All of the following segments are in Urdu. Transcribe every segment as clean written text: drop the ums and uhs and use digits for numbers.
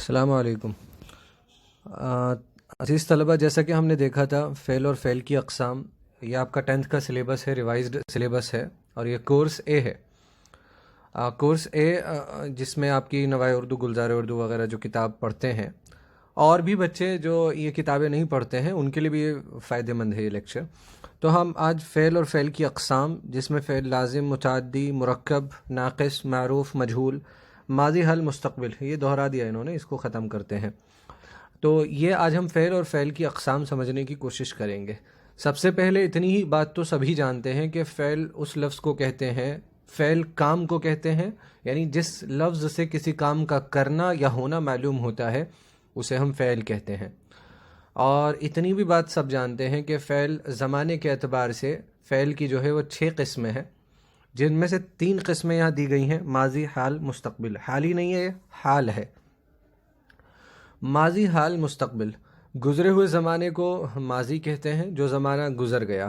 السلام علیکم عزیز طلبہ، جیسا کہ ہم نے دیکھا تھا فعل اور فعل کی اقسام، یہ آپ کا 10th کا سلیبس ہے، ریوائزڈ سلیبس ہے، اور یہ کورس اے ہے۔ کورس اے جس میں آپ کی نوائے اردو، گلزار اردو وغیرہ جو کتاب پڑھتے ہیں، اور بھی بچے جو یہ کتابیں نہیں پڑھتے ہیں ان کے لیے بھی یہ فائدہ مند ہے یہ لیکچر۔ تو ہم آج فعل اور فعل کی اقسام، جس میں فعل لازم، متعدی، مرکب، ناقص، معروف، مجہول، ماضی، حال، مستقبل، یہ دہرا دیا انہوں نے، اس کو ختم کرتے ہیں۔ تو یہ آج ہم فعل اور فعل کی اقسام سمجھنے کی کوشش کریں گے۔ سب سے پہلے اتنی ہی بات تو سبھی جانتے ہیں کہ فعل اس لفظ کو کہتے ہیں، فعل کام کو کہتے ہیں، یعنی جس لفظ سے کسی کام کا کرنا یا ہونا معلوم ہوتا ہے اسے ہم فعل کہتے ہیں۔ اور اتنی بھی بات سب جانتے ہیں کہ فعل زمانے کے اعتبار سے فعل کی جو ہے وہ 6 قسمیں ہیں، جن میں سے 3 قسمیں یہاں دی گئی ہیں، ماضی، حال، مستقبل۔ حال ہی نہیں ہے، یہ حال ہے۔ ماضی، حال، مستقبل۔ گزرے ہوئے زمانے کو ماضی کہتے ہیں، جو زمانہ گزر گیا،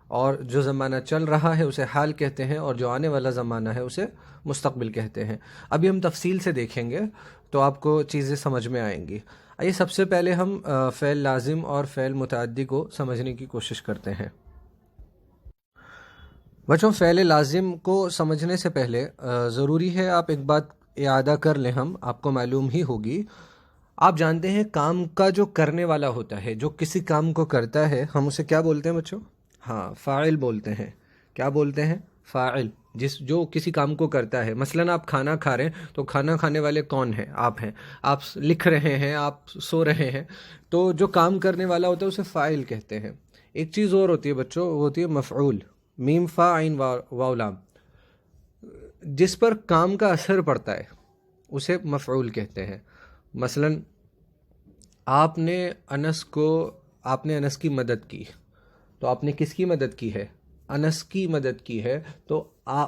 اور جو زمانہ چل رہا ہے اسے حال کہتے ہیں، اور جو آنے والا زمانہ ہے اسے مستقبل کہتے ہیں۔ ابھی ہم تفصیل سے دیکھیں گے تو آپ کو چیزیں سمجھ میں آئیں گی۔ آئیے سب سے پہلے ہم فعل لازم اور فعل متعدی کو سمجھنے کی کوشش کرتے ہیں۔ بچوں، فعل لازم کو سمجھنے سے پہلے ضروری ہے آپ ایک بات اعادہ کر لیں، آپ کو معلوم ہی ہوگی۔ آپ جانتے ہیں کام کا جو کرنے والا ہوتا ہے، جو کسی کام کو کرتا ہے، ہم اسے کیا بولتے ہیں بچوں؟ ہاں، فاعل بولتے ہیں۔ کیا بولتے ہیں؟ فاعل، جو کسی کام کو کرتا ہے۔ مثلاً آپ کھانا کھا رہے ہیں تو کھانا کھانے والے کون ہیں؟ آپ ہیں۔ آپ لکھ رہے ہیں، آپ سو رہے ہیں، تو جو کام کرنے والا ہوتا ہے اسے فاعل کہتے ہیں۔ ایک چیز اور ہوتی ہے بچوں، وہ ہوتی ہے مفعول، میم فا عین واو لام۔ جس پر کام کا اثر پڑتا ہے اسے مفعول کہتے ہیں۔ مثلاً آپ نے انس کی مدد کی، تو آپ نے کس کی مدد کی ہے؟ انس کی مدد کی ہے، تو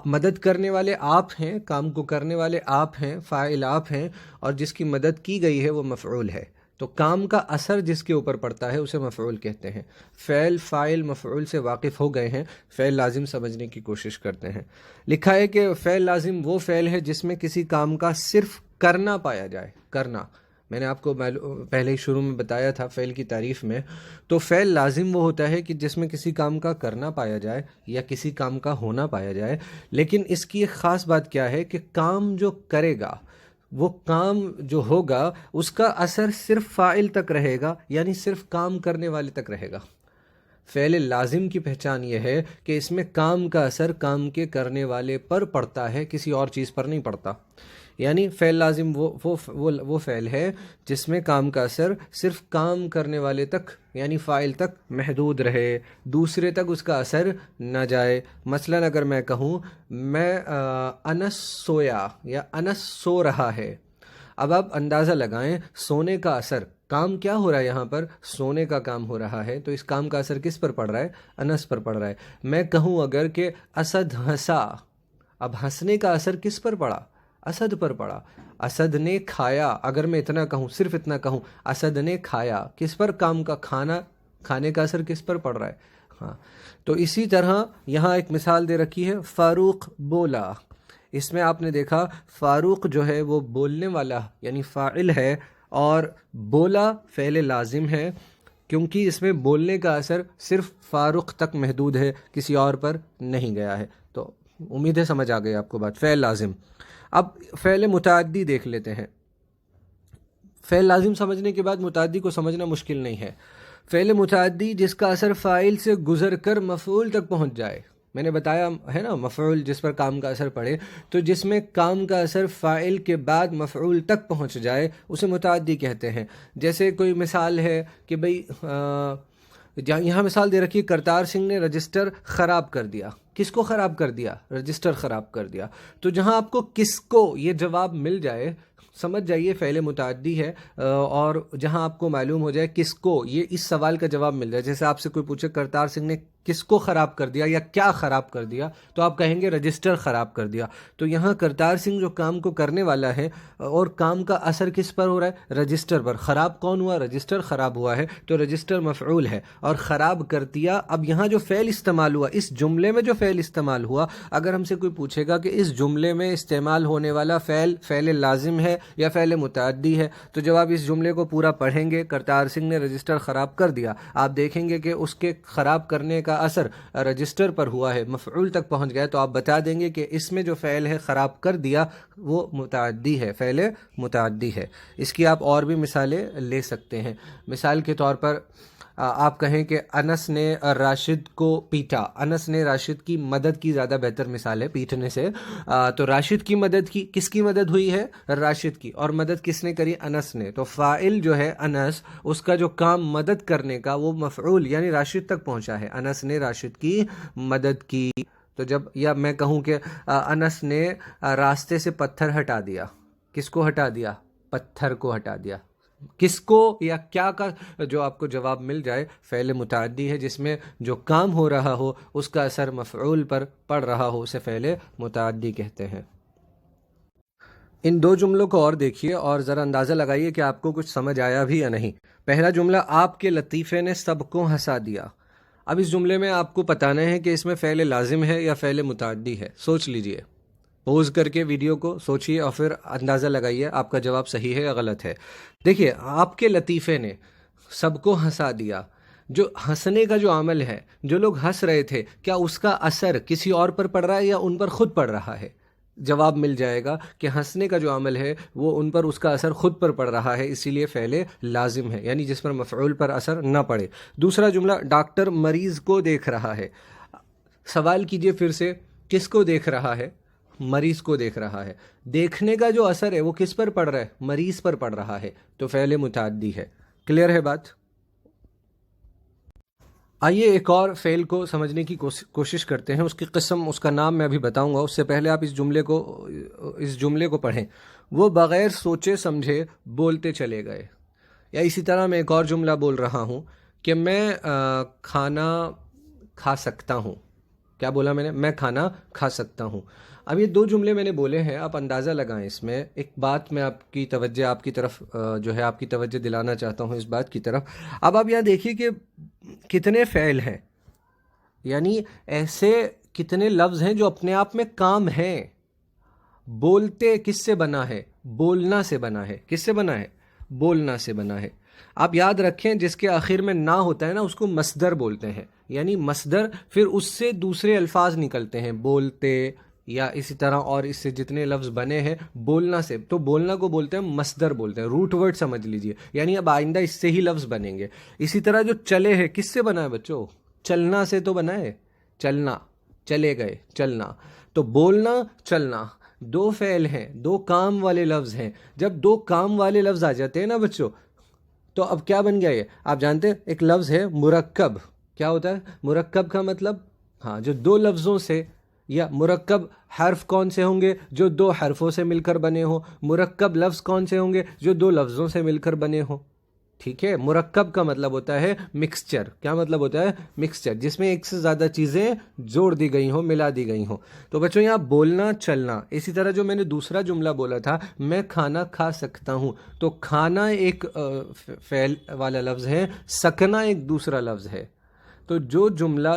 مدد کرنے والے آپ ہیں، کام کو کرنے والے آپ ہیں، فاعل آپ ہیں، اور جس کی مدد کی گئی ہے وہ مفعول ہے۔ تو کام کا اثر جس کے اوپر پڑتا ہے اسے مفعول کہتے ہیں۔ فعل، فاعل، مفعول سے واقف ہو گئے ہیں، فعل لازم سمجھنے کی کوشش کرتے ہیں۔ لکھا ہے کہ فعل لازم وہ فعل ہے جس میں کسی کام کا صرف کرنا پایا جائے۔ کرنا، میں نے آپ کو پہلے ہی شروع میں بتایا تھا فعل کی تعریف میں۔ تو فعل لازم وہ ہوتا ہے کہ جس میں کسی کام کا کرنا پایا جائے یا کسی کام کا ہونا پایا جائے، لیکن اس کی ایک خاص بات کیا ہے کہ کام جو کرے گا، وہ کام جو ہوگا اس کا اثر صرف فاعل تک رہے گا، یعنی صرف کام کرنے والے تک رہے گا۔ فعل لازم کی پہچان یہ ہے کہ اس میں کام کا اثر کام کے کرنے والے پر پڑتا ہے، کسی اور چیز پر نہیں پڑتا۔ یعنی فعل لازم وہ فعل ہے جس میں کام کا اثر صرف کام کرنے والے تک، یعنی فاعل تک محدود رہے، دوسرے تک اس کا اثر نہ جائے۔ مثلاً اگر میں کہوں میں انس سویا یا انس سو رہا ہے، اب آپ اندازہ لگائیں سونے کا اثر، کام کیا ہو رہا ہے یہاں پر؟ سونے کا کام ہو رہا ہے، تو اس کام کا اثر کس پر پڑ رہا ہے؟ انس پر پڑ رہا ہے۔ میں کہوں اگر کہ اسد ہنسا، اب ہنسنے کا اثر کس پر پڑا؟ اسد پر پڑا۔ اسد نے کھایا، اگر میں اتنا کہوں، صرف اتنا کہوں، اسد نے کھایا، کس پر؟ کام کا کھانے کا اثر کس پر پڑ رہا ہے؟ ہاں۔ تو اسی طرح یہاں ایک مثال دے رکھی ہے، فاروق بولا۔ اس میں آپ نے دیکھا فاروق جو ہے وہ بولنے والا یعنی فاعل ہے، اور بولا فعل لازم ہے، کیونکہ اس میں بولنے کا اثر صرف فاروق تک محدود ہے، کسی اور پر نہیں گیا ہے۔ تو امید ہے سمجھ آ گئی آپ کو بات، فعل لازم۔ اب فعل متعدی دیکھ لیتے ہیں۔ فعل لازم سمجھنے کے بعد متعدی کو سمجھنا مشکل نہیں ہے۔ فعل متعدی جس کا اثر فاعل سے گزر کر مفعول تک پہنچ جائے، میں نے بتایا ہے نا، مفعول جس پر کام کا اثر پڑے، تو جس میں کام کا اثر فاعل کے بعد مفعول تک پہنچ جائے اسے متعدی کہتے ہیں۔ جیسے کوئی مثال ہے کہ بھئی یہاں مثال دے رکھی، کرتار سنگھ نے رجسٹر خراب کر دیا۔ کس کو خراب کر دیا؟ رجسٹر خراب کر دیا۔ تو جہاں آپ کو کس کو یہ جواب مل جائے، سمجھ جائیے فعل متعدی ہے، اور جہاں آپ کو معلوم ہو جائے کس کو، یہ اس سوال کا جواب مل جائے۔ جیسے آپ سے کوئی پوچھے کرتار سنگھ نے کس کو خراب کر دیا یا کیا خراب کر دیا، تو آپ کہیں گے رجسٹر خراب کر دیا۔ تو یہاں کرتار سنگھ جو کام کو کرنے والا ہے، اور کام کا اثر کس پر ہو رہا ہے؟ رجسٹر پر۔ خراب کون ہوا؟ رجسٹر خراب ہوا ہے، تو رجسٹر مفعول ہے، اور خراب کر دیا۔ اب یہاں جو فعل استعمال ہوا، اس جملے میں جو فعل استعمال ہوا، اگر ہم سے کوئی پوچھے گا کہ اس جملے میں استعمال ہونے والا فعل لازم ہے یا فعل متعدی ہے؟ تو جب آپ اس جملے کو پورا پڑھیں گے، کرتار سنگھ نے رجسٹر خراب کر دیا، آپ دیکھیں گے کہ اس کے خراب کرنے کا اثر رجسٹر پر ہوا ہے، مفعول تک پہنچ گیا، تو آپ بتا دیں گے کہ اس میں جو فعل ہے خراب کر دیا وہ متعدی ہے، فعل متعدی ہے۔ اس کی آپ اور بھی مثالیں لے سکتے ہیں۔ مثال کے طور پر آپ کہیں کہ انس نے راشد کو پیٹا۔ انس نے راشد کی مدد کی، زیادہ بہتر مثال ہے پیٹنے سے۔ تو راشد کی مدد کی، کس کی مدد ہوئی ہے؟ راشد کی۔ اور مدد کس نے کری؟ انس نے۔ تو فاعل جو ہے انس، اس کا جو کام مدد کرنے کا وہ مفعول یعنی راشد تک پہنچا ہے، انس نے راشد کی مدد کی۔ تو جب یا میں کہوں کہ انس نے راستے سے پتھر ہٹا دیا، کس کو ہٹا دیا؟ پتھر کو ہٹا دیا۔ کس کو یا کیا کا جو آپ کو جواب مل جائے فعل متعدی ہے، جس میں جو کام ہو رہا ہو اس کا اثر مفعول پر پڑ رہا ہو، اسے فعل متعدی کہتے ہیں۔ ان دو جملوں کو اور دیکھیے اور ذرا اندازہ لگائیے کہ آپ کو کچھ سمجھ آیا بھی یا نہیں۔ پہلا جملہ، آپ کے لطیفے نے سب کو ہنسا دیا۔ اب اس جملے میں آپ کو بتانا ہے کہ اس میں فعل لازم ہے یا فعل متعدی ہے۔ سوچ لیجئے، پوز کر کے ویڈیو کو سوچئے اور پھر اندازہ لگائیے آپ کا جواب صحیح ہے یا غلط ہے۔ دیکھیے، آپ کے لطیفے نے سب کو ہنسا دیا۔ جو ہنسنے کا جو عمل ہے، جو لوگ ہنس رہے تھے، کیا اس کا اثر کسی اور پر پڑ رہا ہے یا ان پر خود پڑ رہا ہے؟ جواب مل جائے گا کہ ہنسنے کا جو عمل ہے وہ ان پر، اس کا اثر خود پر پڑ رہا ہے، اسی لیے فعل لازم ہے، یعنی جس پر مفعول پر اثر نہ پڑے۔ دوسرا جملہ، ڈاکٹر مریض کو دیکھ رہا ہے۔ سوال کیجئے پھر سے، کس کو دیکھ رہا ہے؟ مریض کو دیکھ رہا ہے۔ دیکھنے کا جو اثر ہے وہ کس پر پڑ رہا ہے؟ مریض پر پڑ رہا ہے، تو فعل متعدی ہے۔ کلیئر ہے بات؟ آئیے ایک اور فعل کو سمجھنے کی کوشش کرتے ہیں۔ اس کی قسم، اس کا نام میں ابھی بتاؤں گا، اس سے پہلے آپ اس جملے کو پڑھیں۔ وہ بغیر سوچے سمجھے بولتے چلے گئے۔ یا اسی طرح میں ایک اور جملہ بول رہا ہوں کہ میں کھانا کھا سکتا ہوں۔ کیا بولا میں نے؟ میں کھانا کھا سکتا ہوں۔ اب یہ دو جملے میں نے بولے ہیں، آپ اندازہ لگائیں۔ اس میں ایک بات میں آپ کی طرف جو ہے آپ کی توجہ دلانا چاہتا ہوں اس بات کی طرف۔ اب آپ یہاں دیکھیے کہ کتنے فعل ہیں، یعنی ایسے کتنے لفظ ہیں جو اپنے آپ میں کام ہیں۔ بولتے کس سے بنا ہے؟ بولنا سے بنا ہے۔ کس سے بنا ہے؟ بولنا سے بنا ہے۔ آپ یاد رکھیں، جس کے آخر میں نہ ہوتا ہے نا، اس کو مصدر بولتے ہیں، یعنی مصدر، پھر اس سے دوسرے الفاظ نکلتے ہیں، بولتے یا اسی طرح اور اس سے جتنے لفظ بنے ہیں بولنا سے، تو بولنا کو بولتے ہیں مصدر بولتے ہیں، روٹ ورڈ سمجھ لیجئے، یعنی اب آئندہ اس سے ہی لفظ بنیں گے۔ اسی طرح جو چلے ہے، کس سے بنا ہے بچوں؟ چلنا سے تو بنا ہے، چلنا، چلے گئے، چلنا۔ تو بولنا، چلنا دو فعل ہیں، دو کام والے لفظ ہیں۔ جب دو کام والے لفظ آ جاتے ہیں نا بچوں، تو اب کیا بن گیا یہ؟ آپ جانتے ہیں ایک لفظ ہے مرکب۔ کیا ہوتا ہے مرکب کا مطلب؟ ہاں، جو دو لفظوں سے، یا مرکب حرف کون سے ہوں گے؟ جو دو حرفوں سے مل کر بنے ہوں۔ مرکب لفظ کون سے ہوں گے؟ جو دو لفظوں سے مل کر بنے ہوں۔ ٹھیک ہے، مرکب کا مطلب ہوتا ہے مکسچر۔ کیا مطلب ہوتا ہے؟ مکسچر، جس میں ایک سے زیادہ چیزیں جوڑ دی گئی ہوں، ملا دی گئی ہوں۔ تو بچوں یہاں بولنا، چلنا۔ اسی طرح جو میں نے دوسرا جملہ بولا تھا، میں کھانا کھا سکتا ہوں، تو کھانا ایک فعل والا لفظ ہے، سکنا ایک دوسرا لفظ ہے۔ تو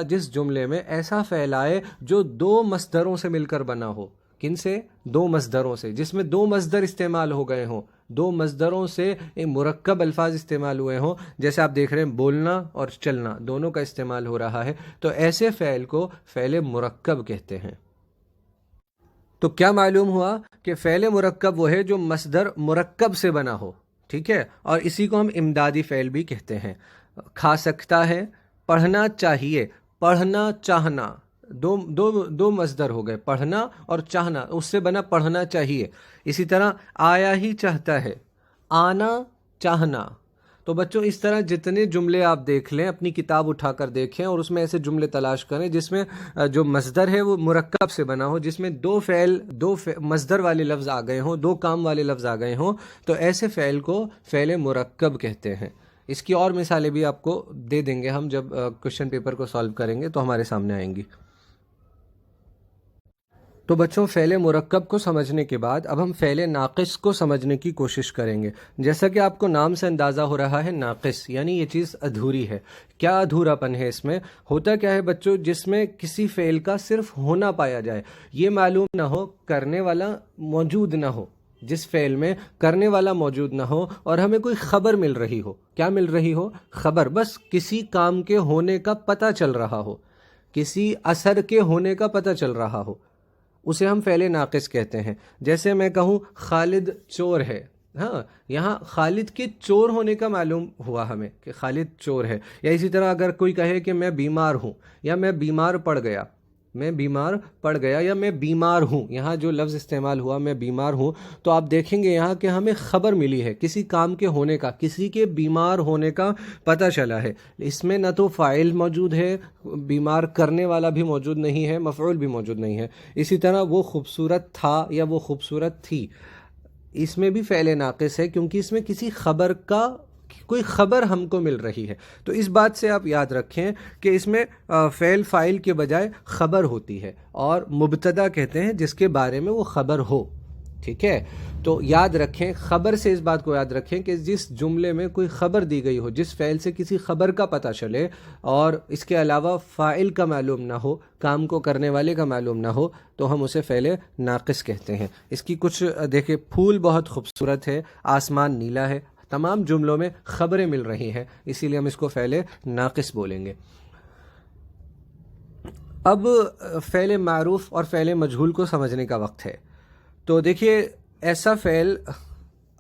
جس جملے میں ایسا فعل آئے جو دو مصدروں سے مل کر بنا ہو، کن سے؟ دو مصدروں سے، جس میں دو مصدر استعمال ہو گئے ہوں، دو مصدروں سے مرکب الفاظ استعمال ہوئے ہوں، جیسے آپ دیکھ رہے ہیں بولنا اور چلنا دونوں کا استعمال ہو رہا ہے، تو ایسے فعل کو فعل مرکب کہتے ہیں۔ تو کیا معلوم ہوا کہ فعل مرکب وہ ہے جو مصدر مرکب سے بنا ہو، ٹھیک ہے، اور اسی کو ہم امدادی فعل بھی کہتے ہیں۔ کھا سکتا ہے، پڑھنا چاہیے، پڑھنا چاہنا، دو مصدر ہو گئے، پڑھنا اور چاہنا، اس سے بنا پڑھنا چاہیے۔ اسی طرح آیا ہی چاہتا ہے، آنا چاہنا۔ تو بچوں اس طرح جتنے جملے آپ دیکھ لیں، اپنی کتاب اٹھا کر دیکھیں اور اس میں ایسے جملے تلاش کریں جس میں جو مصدر ہے وہ مرکب سے بنا ہو، جس میں دو مصدر والے لفظ آ گئے ہوں، دو کام والے لفظ آ گئے ہوں، تو ایسے فعل کو فعل مرکب کہتے ہیں۔ اس کی اور مثالیں بھی آپ کو دے دیں گے ہم، جب کوشچن پیپر کو سالو کریں گے تو ہمارے سامنے آئیں گی۔ تو بچوں فعل مرکب کو سمجھنے کے بعد اب ہم فعل ناقص کو سمجھنے کی کوشش کریں گے۔ جیسا کہ آپ کو نام سے اندازہ ہو رہا ہے، ناقص یعنی یہ چیز ادھوری ہے۔ کیا ادھورا پن ہے اس میں؟ ہوتا کیا ہے بچوں، جس میں کسی فعل کا صرف ہونا پایا جائے، یہ معلوم نہ ہو، کرنے والا موجود نہ ہو، جس فعل میں کرنے والا موجود نہ ہو اور ہمیں کوئی خبر مل رہی ہو. کیا مل رہی ہو؟ خبر. بس کسی کام کے ہونے کا پتہ چل رہا ہو، کسی اثر کے ہونے کا پتہ چل رہا ہو، اسے ہم فعل ناقص کہتے ہیں. جیسے میں کہوں خالد چور ہے، ہاں یہاں خالد کے چور ہونے کا معلوم ہوا ہمیں کہ خالد چور ہے. یا اسی طرح اگر کوئی کہے کہ میں بیمار ہوں، یا میں بیمار پڑ گیا، میں بیمار پڑ گیا، یا میں بیمار ہوں، یہاں جو لفظ استعمال ہوا میں بیمار ہوں، تو آپ دیکھیں گے یہاں کہ ہمیں خبر ملی ہے کسی کام کے ہونے کا، کسی کے بیمار ہونے کا پتہ چلا ہے. اس میں نہ تو فاعل موجود ہے، بیمار کرنے والا بھی موجود نہیں ہے، مفعول بھی موجود نہیں ہے. اسی طرح وہ خوبصورت تھا یا وہ خوبصورت تھی، اس میں بھی فعل ناقص ہے کیونکہ اس میں کسی خبر کا کوئی خبر ہم کو مل رہی ہے. تو اس بات سے آپ یاد رکھیں کہ اس میں فعل فاعل کے بجائے خبر ہوتی ہے، اور مبتدا کہتے ہیں جس کے بارے میں وہ خبر ہو. ٹھیک ہے، تو یاد رکھیں، خبر سے اس بات کو یاد رکھیں کہ جس جملے میں کوئی خبر دی گئی ہو، جس فعل سے کسی خبر کا پتہ چلے اور اس کے علاوہ فاعل کا معلوم نہ ہو، کام کو کرنے والے کا معلوم نہ ہو، تو ہم اسے فعل ناقص کہتے ہیں. اس کی کچھ دیکھیں، پھول بہت خوبصورت ہے، آسمان نیلا ہے، تمام جملوں میں خبریں مل رہی ہیں، اسی لیے ہم اس کو فعل ناقص بولیں گے. اب فعل معروف اور فعل مجہول کو سمجھنے کا وقت ہے. تو دیکھیے، ایسا فعل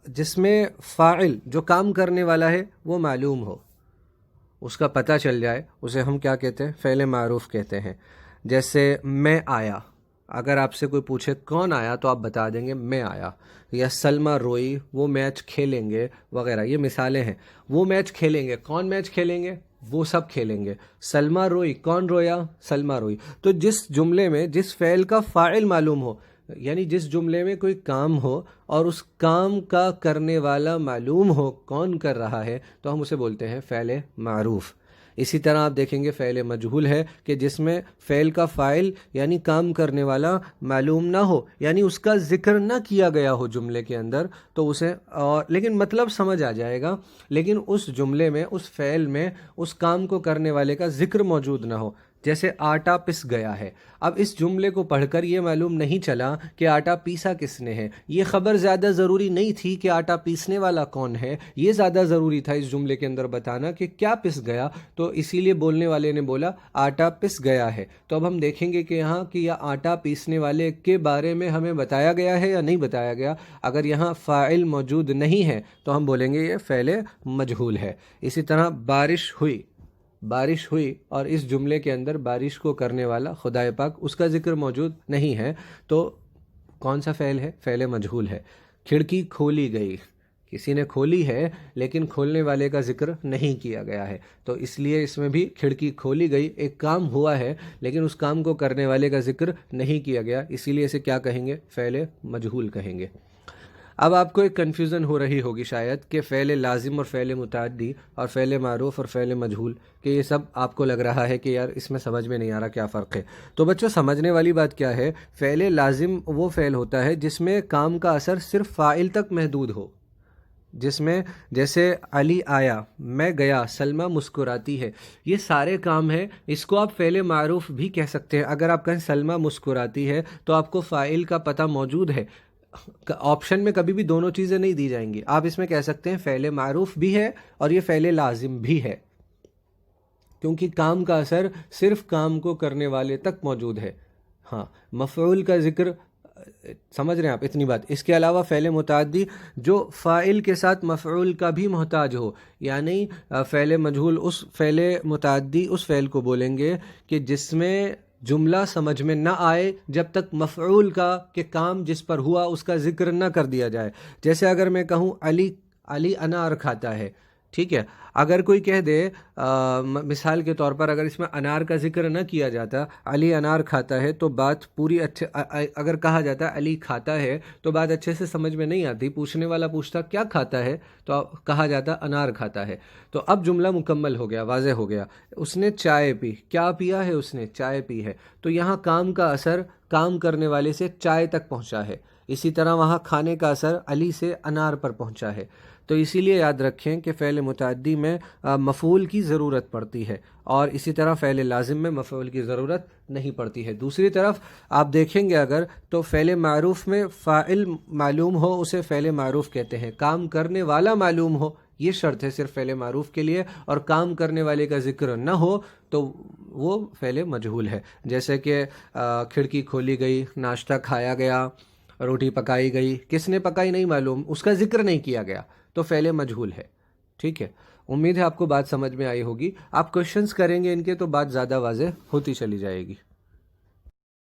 جس میں فاعل جو کام کرنے والا ہے وہ معلوم ہو، اس کا پتہ چل جائے، اسے ہم کیا کہتے ہیں؟ فعل معروف کہتے ہیں. جیسے میں آیا، اگر آپ سے کوئی پوچھے کون آیا تو آپ بتا دیں گے میں آیا. یا سلمہ روئی، وہ میچ کھیلیں گے وغیرہ، یہ مثالیں ہیں. وہ میچ کھیلیں گے، کون میچ کھیلیں گے؟ وہ سب کھیلیں گے. سلمہ روئی، کون رویا؟ سلمہ روئی. تو جس جملے میں جس فعل کا فاعل معلوم ہو، یعنی جس جملے میں کوئی کام ہو اور اس کام کا کرنے والا معلوم ہو کون کر رہا ہے، تو ہم اسے بولتے ہیں فعل معروف. اسی طرح آپ دیکھیں گے فعل مجہول ہے کہ جس میں فعل کا فاعل یعنی کام کرنے والا معلوم نہ ہو، یعنی اس کا ذکر نہ کیا گیا ہو جملے کے اندر، تو اسے لیکن مطلب سمجھ آ جائے گا، لیکن اس جملے میں، اس فعل میں اس کام کو کرنے والے کا ذکر موجود نہ ہو. جیسے آٹا پس گیا ہے. اب اس جملے کو پڑھ کر یہ معلوم نہیں چلا کہ آٹا پیسا کس نے ہے. یہ خبر زیادہ ضروری نہیں تھی کہ آٹا پیسنے والا کون ہے، یہ زیادہ ضروری تھا اس جملے کے اندر بتانا کہ کیا پس گیا. تو اسی لیے بولنے والے نے بولا آٹا پس گیا ہے. تو اب ہم دیکھیں گے کہ یہاں کہ یہ آٹا پیسنے والے کے بارے میں ہمیں بتایا گیا ہے یا نہیں بتایا گیا. اگر یہاں فاعل موجود نہیں ہے تو ہم بولیں گے یہ فعل مجہول ہے. اسی طرح بارش ہوئی، بارش ہوئی، اور اس جملے کے اندر بارش کو کرنے والا خدائے پاک، اس کا ذکر موجود نہیں ہے، تو کون سا فعل ہے؟ فعل مجہول ہے. کھڑکی کھولی گئی، کسی نے کھولی ہے لیکن کھولنے والے کا ذکر نہیں کیا گیا ہے، تو اس لیے اس میں بھی کھڑکی کھولی گئی، ایک کام ہوا ہے لیکن اس کام کو کرنے والے کا ذکر نہیں کیا گیا، اسی لیے اسے کیا کہیں گے؟ فعل مجہول کہیں گے. اب آپ کو ایک کنفیوژن ہو رہی ہوگی شاید کہ فعل لازم اور فعل متعدی اور فعل معروف اور فعل مجہول، کہ یہ سب آپ کو لگ رہا ہے کہ یار اس میں سمجھ میں نہیں آ رہا کیا فرق ہے. تو بچوں، سمجھنے والی بات کیا ہے؟ فعل لازم وہ فعل ہوتا ہے جس میں کام کا اثر صرف فاعل تک محدود ہو، جس میں جیسے علی آیا، میں گیا، سلمہ مسکراتی ہے، یہ سارے کام ہیں. اس کو آپ فعل معروف بھی کہہ سکتے ہیں. اگر آپ کہیں سلمہ مسکراتی ہے تو آپ کو فاعل کا پتہ موجود ہے. آپشن میں کبھی بھی دونوں چیزیں نہیں دی جائیں گی. آپ اس میں کہہ سکتے ہیں فعل معروف بھی ہے اور یہ فعل لازم بھی ہے، کیونکہ کام کا اثر صرف کام کو کرنے والے تک موجود ہے. ہاں، مفعول کا ذکر سمجھ رہے ہیں آپ؟ اتنی بات. اس کے علاوہ فعل متعدی جو فاعل کے ساتھ مفعول کا بھی محتاج ہو، یعنی فعل مجہول اس فعل متعدی اس فعل کو بولیں گے کہ جس میں جملہ سمجھ میں نہ آئے جب تک مفعول کا کہ کام جس پر ہوا اس کا ذکر نہ کر دیا جائے. جیسے اگر میں کہوں علی انار کھاتا ہے، ٹھیک ہے، اگر کوئی کہہ دے مثال کے طور پر اگر اس میں انار کا ذکر نہ کیا جاتا، علی انار کھاتا ہے، تو بات پوری اچھے، اگر کہا جاتا علی کھاتا ہے تو بات اچھے سے سمجھ میں نہیں آتی. پوچھنے والا پوچھتا کیا کھاتا ہے، تو کہا جاتا انار کھاتا ہے. تو اب جملہ مکمل ہو گیا، واضح ہو گیا. اس نے چائے پی، کیا پیا ہے؟ اس نے چائے پی ہے. تو یہاں کام کا اثر کام کرنے والے سے چائے تک پہنچا ہے. اسی طرح وہاں کھانے کا اثر علی سے انار پر پہنچا ہے. تو اسی لیے یاد رکھیں کہ فعل متعدی میں مفعول کی ضرورت پڑتی ہے، اور اسی طرح فعل لازم میں مفعول کی ضرورت نہیں پڑتی ہے۔ دوسری طرف آپ دیکھیں گے اگر تو فعل معروف میں فاعل معلوم ہو اسے فعل معروف کہتے ہیں، کام کرنے والا معلوم ہو یہ شرط ہے صرف فعل معروف کے لیے، اور کام کرنے والے کا ذکر نہ ہو تو وہ فعل مجہول ہے۔ جیسے کہ کھڑکی کھولی گئی، ناشتہ کھایا گیا، روٹی پکائی گئی، کس نے پکائی نہیں معلوم، اس کا ذکر نہیں کیا گیا، تو فعل مجہول ہے۔ ٹھیک ہے، امید ہے آپ کو بات سمجھ میں آئی ہوگی۔ آپ کوشچنز کریں گے ان کے تو بات زیادہ واضح ہوتی چلی جائے گی۔